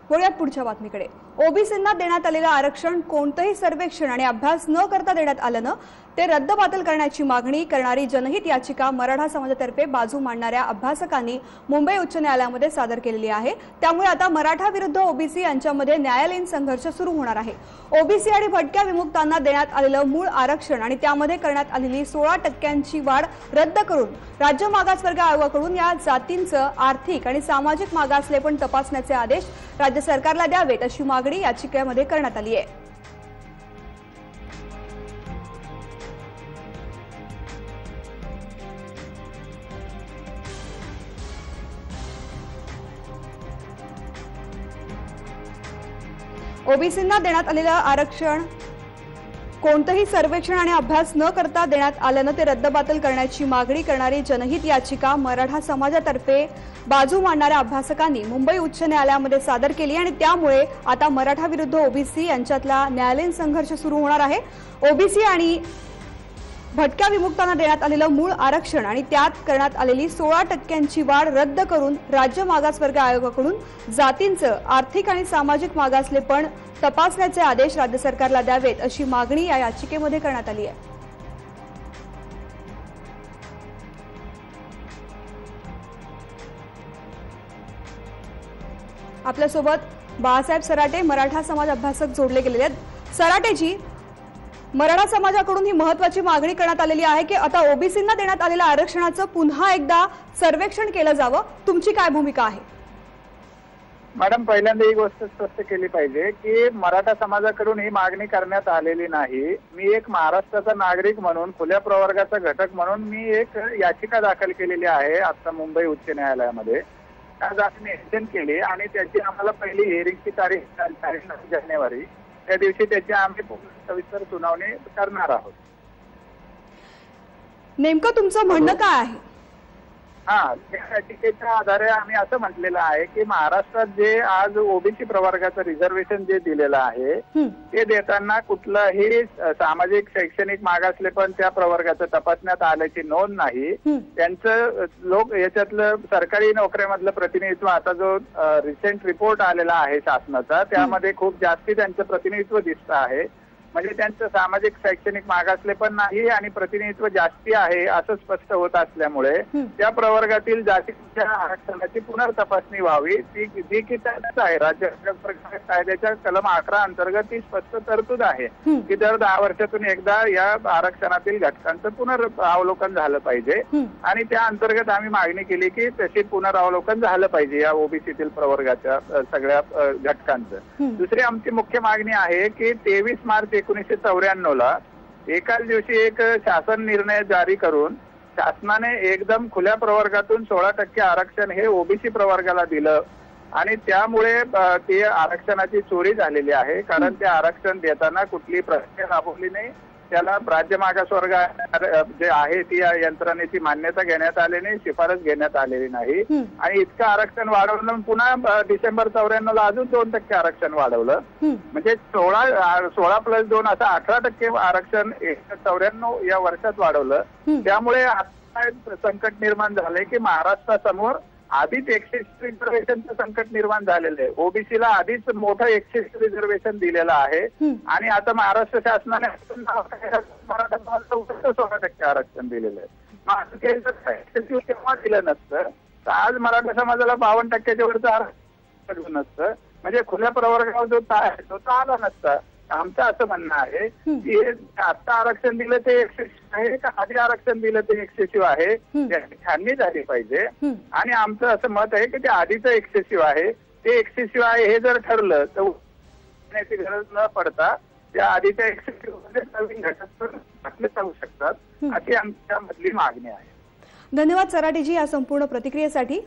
वळूयात पुढच्या बातमीकडे। ओबीसींना देण्यात आलेलं आरक्षण कोणतेही सर्वेक्षण आणि अभ्यास न करता देण्यात आल्यानं ते रद्दबातल करण्याची मागणी करणारी जनहित याचिका मराठा समाजातर्फे बाजू मांडणाऱ्या अभ्यासकांनी मुंबई उच्च न्यायालयामध्ये सादर केलेली आहे। त्यामुळे आता मराठा विरुद्ध ओबीसी यांच्यामध्ये न्यायालयीन संघर्ष सुरू होणार आहे। ओबीसी आणि भटक्या विमुक्तांना देण्यात आलेलं मूळ आरक्षण आणि त्यामध्ये करण्यात आलेली 16% वाढ रद्द करून राज्य मागासवर्ग आयोगाकडून या जातींचं आर्थिक आणि सामाजिक मागासलेपण तपासण्याचे आदेश राज्य सरकारला द्यावेत अशी मागणी याचिकेमध्ये करण्यात आली आहे। ओबीसींना देण्यात आलेलं आरक्षण कोणतेही सर्वेक्षण आणि अभ्यास न करता देण्यात आल्यानं ते रद्दबातल करण्याची मागणी करणारी जनहित याचिका मराठा समाजातर्फे बाजू मांडणाऱ्या अभ्यासकांनी मुंबई उच्च न्यायालयामध्ये सादर केली आणि त्यामुळे आता मराठा विरुद्ध ओबीसी यांच्यातला न्यायालयीन संघर्ष सुरू होणार आहे। ओबीसी आणि भटक्या विमुक्तांना देण्यात आलेलं मूळ आरक्षण आणि त्यात करण्यात आलेली 16% वाढ रद्द करून राज्य मागासवर्ग आयोगाकडून जातींचं आर्थिक आणि सामाजिक मागासलेपण तपासण्याचे आदेश राज्य सरकारला द्यावेत अशी मागणी या याचिकेमध्ये करण्यात आली आहे। आपल्यासोबत बाळासाहेब सराटे मराठा समाज अभ्यासक जोडले गेलेले आहेत। सराटेजी, मराठा समाजाकडून ही महत्त्वाची मागणी करण्यात आलेली आहे की आता ओबीसींना देण्यात आलेल्या आरक्षणाचं पुन्हा एकदा सर्वेक्षण केलं जावं, तुमची काय भूमिका आहे? मॅडम, पहिल्यांदा ही गोष्ट स्पष्ट केली पाहिजे की मराठा समाजाकडून ही मागणी करण्यात आलेली नाही। मी एक महाराष्ट्राचा नागरिक म्हणून, खुल्या प्रवर्गाचा घटक म्हणून मी एक याचिका दाखल केलेली आहे आता मुंबई उच्च न्यायालयामध्ये। आज आम्ही निवेदन केले आणि त्याची आम्हाला पहिली हिअरिंगची तारीख 9 जानेवारी, त्या दिवशी त्याची आम्ही सविस्तर सुनावणी करणार आहोत। नेमकं तुमचं म्हणणं काय आहे? त्या याचिकेच्या आधारे आम्ही असं म्हटलेलं आहे की महाराष्ट्रात जे आज ओबीसी प्रवर्गाचं रिझर्वेशन जे दिलेलं आहे ते देताना कुठलंही सामाजिक शैक्षणिक मागासलेपण त्या प्रवर्गाचं तपासण्यात आल्याची नोंद नाही। त्यांचं लोक याच्यातलं सरकारी नोकऱ्यामधलं प्रतिनिधित्व, आता जो रिसेंट रिपोर्ट आलेला आहे शासनाचा, त्यामध्ये खूप जास्ती त्यांचं प्रतिनिधित्व दिसतं आहे। म्हणजे त्यांचं सामाजिक शैक्षणिक मागासलेपण नाही आणि प्रतिनिधित्व जास्ती आहे असं स्पष्ट होत असल्यामुळे त्या प्रवर्गातील जातीच्या आरक्षणाची पुनर्तपासणी व्हावी, जी की त्याच आहे। राज्य कायद्याच्या कलम 11 अंतर्गत ती स्पष्ट तरतूद आहे की दर 10 वर्षातून एकदा या आरक्षणातील घटकांचं पुनरावलोकन झालं पाहिजे आणि त्या अंतर्गत आम्ही मागणी केली की तशी पुनरावलोकन झालं पाहिजे या ओबीसीतील प्रवर्गाच्या सगळ्या घटकांचं। दुसरी आमची मुख्य मागणी आहे की 23 मार्च 1994 एकाच दिवशी एक शासन निर्णय जारी करून शासनाने एकदम खुल्या प्रवर्गातून 16% आरक्षण हे ओबीसी प्रवर्गाला दिलं आणि त्यामुळे ते आरक्षणाची चोरी झालेली आहे। कारण ते आरक्षण देताना कुठली प्रक्रिया राबवली नाही, त्याला राज्य मागासवर्ग जे आहे ती यंत्रणेची मान्यता घेण्यात आली नाही, शिफारस घेण्यात आलेली नाही आणि इतकं आरक्षण वाढवलं पुन्हा डिसेंबर 94 अजून 2% आरक्षण वाढवलं, म्हणजे 16+2 असं 18% आरक्षण 94 या वर्षात वाढवलं। त्यामुळे आता संकट निर्माण झालंय की महाराष्ट्रासमोर आधीच एक्सेस रिझर्वेशनचं संकट निर्माण झालेलं आहे। ओबीसीला आधीच मोठं एक्सेस रिझर्वेशन दिलेलं आहे आणि आता महाराष्ट्र शासनाने मराठा समाजाला 16% आरक्षण दिलेलं आहे। तेव्हा दिलं नसतं तर आज मराठा समाजाला 52%च्या वरचं आरक्षण नसतं, म्हणजे खुल्या प्रवर्गावर जो आहे तो आला नसता। आमचं असं म्हणणं आहे की आता आरक्षण दिलं ते एक्सेसिव्ह आहे का आधी आरक्षण दिलं ते एक्सेसिव्ह आहे, छाननी झाली पाहिजे आणि आमचं असं मत आहे की ते आधीचं एक्सेसिव्ह आहे, ते एक्सेसिव्ह आहे हे जर ठरलं तर गरज न पडता त्या आधीच्या एक्सेसिव्ह मध्ये नवीन घटक टाकले जाऊ शकतात, अशी आमच्या मधली मागणी आहे। धन्यवाद सराटेजी या संपूर्ण प्रतिक्रियेसाठी।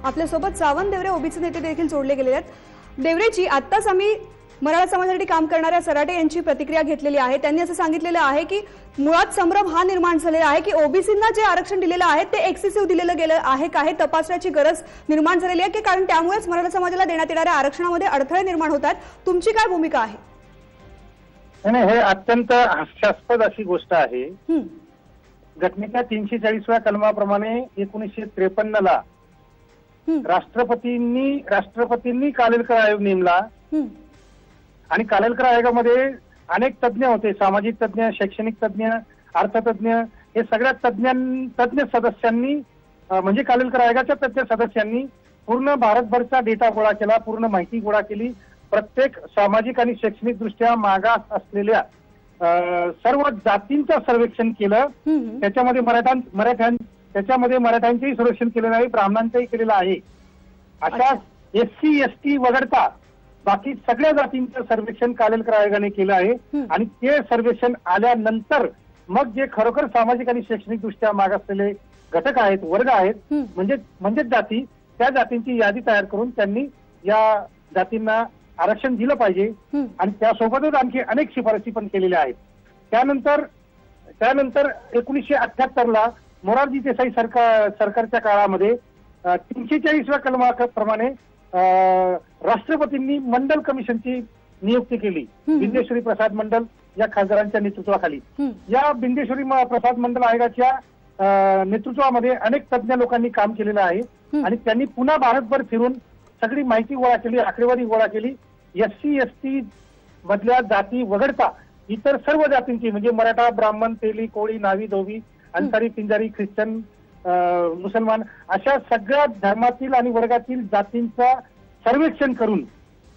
आपल्यासोबत सावंत देवरे ओबीसी नेते देखील जोडले गेलेले आहेत। देवरेजी, आत्ताच आम्ही मराठा समाजासाठी काम करणाऱ्या सराटे यांची प्रतिक्रिया घेतलेली आहे। त्यांनी असं सांगितलेलं आहे की मुळात संभ्रम हा निर्माण झालेला आहे की ओबीसींना जे आरक्षण दिलेलं आहे ते एक्सेसिव्ह दिलेलं गेलं आहे का, हे तपासण्याची गरज निर्माण झालेली आहे की कारण त्यामुळेच मराठा समाजाला देण्यात येणाऱ्या आरक्षणामध्ये अडथळे निर्माण होतात, तुमची काय भूमिका आहे? नाही, हे अत्यंत हास्यास्पद अशी गोष्ट आहे। घटनेच्या 340व्या कलमाप्रमाणे 1953ला राष्ट्रपतींनी कालेलकर आयोग नेमला आणि कालेलकर आयोगामध्ये अनेक तज्ञ होते, सामाजिक तज्ञ, शैक्षणिक तज्ञ, अर्थतज्ञ, हे सगळ्या तज्ञ सदस्यांनी म्हणजे कालेलकर आयोगाच्या तज्ञ सदस्यांनी पूर्ण भारतभरचा डेटा गोळा केला, पूर्ण माहिती गोळा केली. प्रत्येक सामाजिक आणि शैक्षणिक दृष्ट्या मागास असलेल्या सर्व जातींचं सर्वेक्षण केलं. त्याच्यामध्ये मराठ्यांचेही सर्वेक्षण केलेलं आहे, ब्राह्मणांचंही केलेलं आहे. अशा SC ST वगळता बाकी सगळ्या जातींचं सर्वेक्षण कालेलकर आयोगाने केलं आहे. आणि ते सर्वेक्षण आल्यानंतर मग जे खरोखर सामाजिक आणि शैक्षणिक दृष्ट्या मागासलेले घटक आहेत, वर्ग आहेत, म्हणजेच जाती, त्या जातींची यादी तयार करून त्यांनी या जातींना आरक्षण दिलं पाहिजे. आणि त्यासोबतच आणखी अनेक शिफारसी पण केलेल्या आहेत. त्यानंतर 1978ला मोरारजी देसाई सरकारच्या काळामध्ये 340व्या कलमाप्रमाणे राष्ट्रपतींनी मंडल कमिशनची नियुक्ती केली. बिंदेश्वरी प्रसाद मंडल या खासदारांच्या नेतृत्वाखाली. या बिंदेश्वरी प्रसाद मंडल आयोगाच्या नेतृत्वामध्ये अनेक तज्ञ लोकांनी काम केलेलं आहे आणि त्यांनी पुन्हा भारतभर फिरून सगळी माहिती गोळा केली, आकडेवारी गोळा केली. SC ST मधल्या जाती वगळता इतर सर्व जातींची म्हणजे मराठा, ब्राह्मण, तेली, कोळी, नावी, धोबी, अंसारी, पिंजारी, ख्रिश्चन, मुसलमान अशा सगळ्या धर्मातील आणि वर्गातील जातींचा सर्वेक्षण करून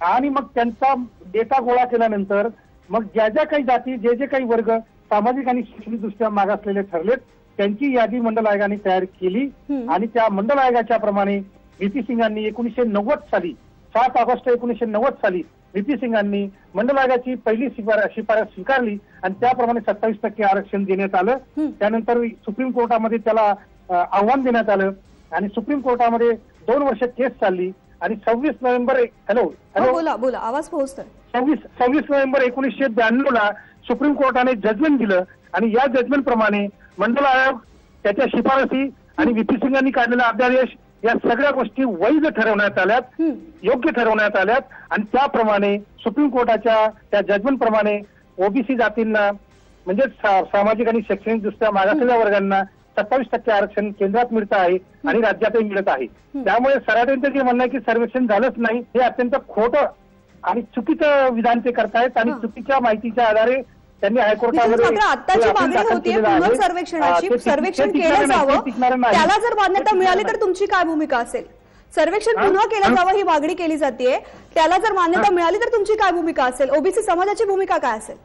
आणि मग त्यांचा डेटा गोळा केल्यानंतर मग ज्या काही जाती, जे काही वर्ग सामाजिक आणि शैक्षणिक दृष्ट्या मागासलेले ठरलेत त्यांची यादी मंडल आयोगाने तयार केली. आणि त्या मंडल आयोगाच्या प्रमाणे व्ही.पी. सिंगांनी 1990 साली 7 ऑगस्ट 1990 साली व्ही.पी. सिंगांनी मंडल आयोगाची पहिली शिफारस स्वीकारली आणि त्याप्रमाणे 27% आरक्षण देण्यात आलं. त्यानंतर सुप्रीम कोर्टामध्ये त्याला आव्हान देण्यात आलं आणि सुप्रीम कोर्टामध्ये 2 वर्ष केस चालली आणि 26 नोव्हेंबर बोला आवाज पोहोचतोय. 26 नोव्हेंबर 1992ला सुप्रीम कोर्टाने जजमेंट दिलं आणि या जजमेंट प्रमाणे मंडल आयोग, त्याच्या शिफारसी आणि व्ही.पी. सिंगांनी काढलेला अध्यादेश या सगळ्या गोष्टी वैध ठरवण्यात आल्यात, योग्य ठरवण्यात आल्यात. आणि त्याप्रमाणे सुप्रीम कोर्टाच्या त्या जजमेंट प्रमाणे ओबीसी जातींना म्हणजे सामाजिक आणि शैक्षणिक दृष्ट्या मागासलेल्या वर्गांना 27% आरक्षण केंद्रात मिळत आहे आणि राज्यातही मिळत आहे. त्यामुळे सराटेंचं जे म्हणणं आहे की सर्वेक्षण झालंच नाही हे अत्यंत खोटं आणि चुकीचं विधान ते करतायत आणि चुकीच्या माहितीच्या आधारे त्यांनी हायकोर्टामध्ये सर्वेक्षण केलं जावं, त्याला जर मान्यता मिळाली तर तुमची काय भूमिका असेल? सर्वेक्षण पुन्हा केलं जावं ही मागणी केली जाते, त्याला जर मान्यता मिळाली तर तुमची काय भूमिका असेल? ओबीसी समाजाची भूमिका काय असेल?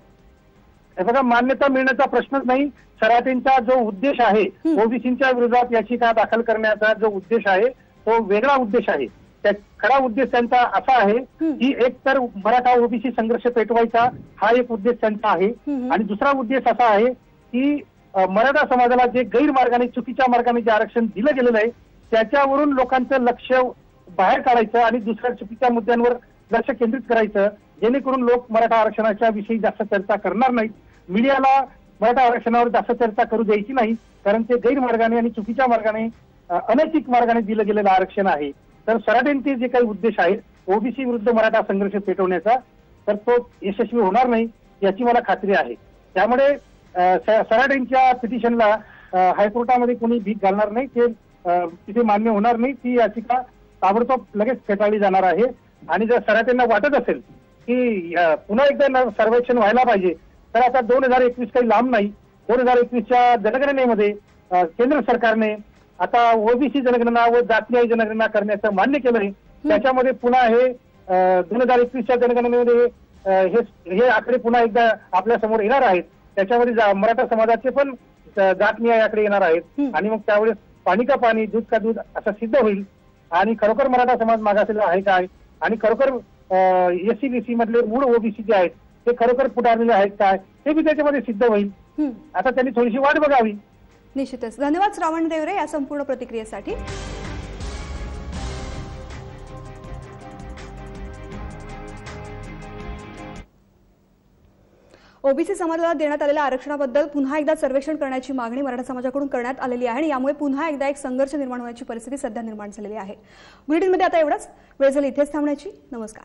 हे बघा, मान्यता मिळण्याचा प्रश्नच नाही. सराटेंचा जो उद्देश आहे ओबीसीच्या विरोधात याचिका दाखल करण्याचा जो उद्देश आहे तो वेगळा उद्देश आहे. खरा उद्देश त्यांचा असा आहे की एक तर मराठा ओबीसी संघर्ष पेटवायचा हा एक उद्देश त्यांचा आहे आणि दुसरा उद्देश असा आहे की मराठा समाजाला जे गैरमार्गाने, चुकीच्या मार्गाने जे आरक्षण दिलं गेलेलं आहे त्याच्यावरून लोकांचं लक्ष बाहेर काढायचं आणि दुसऱ्या चुकीच्या मुद्द्यांवर लक्ष केंद्रित करायचं, जेणेकरून लोक मराठा आरक्षणाच्या विषयी जास्त चर्चा करणार नाहीत. मीडियाला मराठा आरक्षणावर जास्त चर्चा करू द्यायची नाही, कारण ते गैरमार्गाने आणि चुकीच्या मार्गाने, अनैतिक मार्गाने दिलं गेलेलं आरक्षण आहे. तर सराटेंचे जे काही उद्देश आहे ओबीसी विरुद्ध मराठा संघर्ष पेटवण्याचा, तर तो यशस्वी होणार नाही याची मला खात्री आहे. त्यामुळे सराटेंच्या पिटिशनला हायकोर्टामध्ये कोणी भीक घालणार नाही, ते तिथे मान्य होणार नाही. ती याचिका ताबडतोब लगेच फेटाळली जाणार आहे. आणि जर सराटेंना वाटत असेल की पुन्हा एकदा सर्वेक्षण व्हायला पाहिजे तर आता 2021 काही लांब नाही. 2021च्या जनगणनेमध्ये केंद्र सरकारने आता ओबीसी जनगणना व जातीय जनगणना करण्याचं मान्य केलंय. त्याच्यामध्ये पुन्हा हे 2021च्या जनगणनेमध्ये हे आकडे पुन्हा एकदा आपल्या समोर येणार आहेत. त्याच्यामध्ये मराठा समाजाचे पण जातनीय आकडे येणार आहेत आणि मग त्यावेळेस पाणी का पाणी, दूध का दूध असं सिद्ध होईल. आणि खरोखर मराठा समाज मागासलेला आहे काय आणि खरोखर SC-BC मधले मूळ ओबीसी जे आहेत ते खरोखर पुढारलेले आहेत काय हे बी त्याच्यामध्ये सिद्ध होईल. आता त्यांनी थोडीशी वाट बघावी. निश्चितच. धन्यवाद श्रावण देवरे या संपूर्ण प्रतिक्रियेसाठी. ओबीसी समाजाला देण्यात आलेल्या आरक्षणाबद्दल पुन्हा एकदा सर्वेक्षण करण्याची मागणी मराठा समाजाकडून करण्यात आलेली आहे आणि यामुळे पुन्हा एकदा एक संघर्ष निर्माण होण्याची परिस्थिती सध्या निर्माण झालेली आहे. बुलेटिनमध्ये आता एवढंच. वेळ झाली इथेच थांबण्याची. नमस्कार.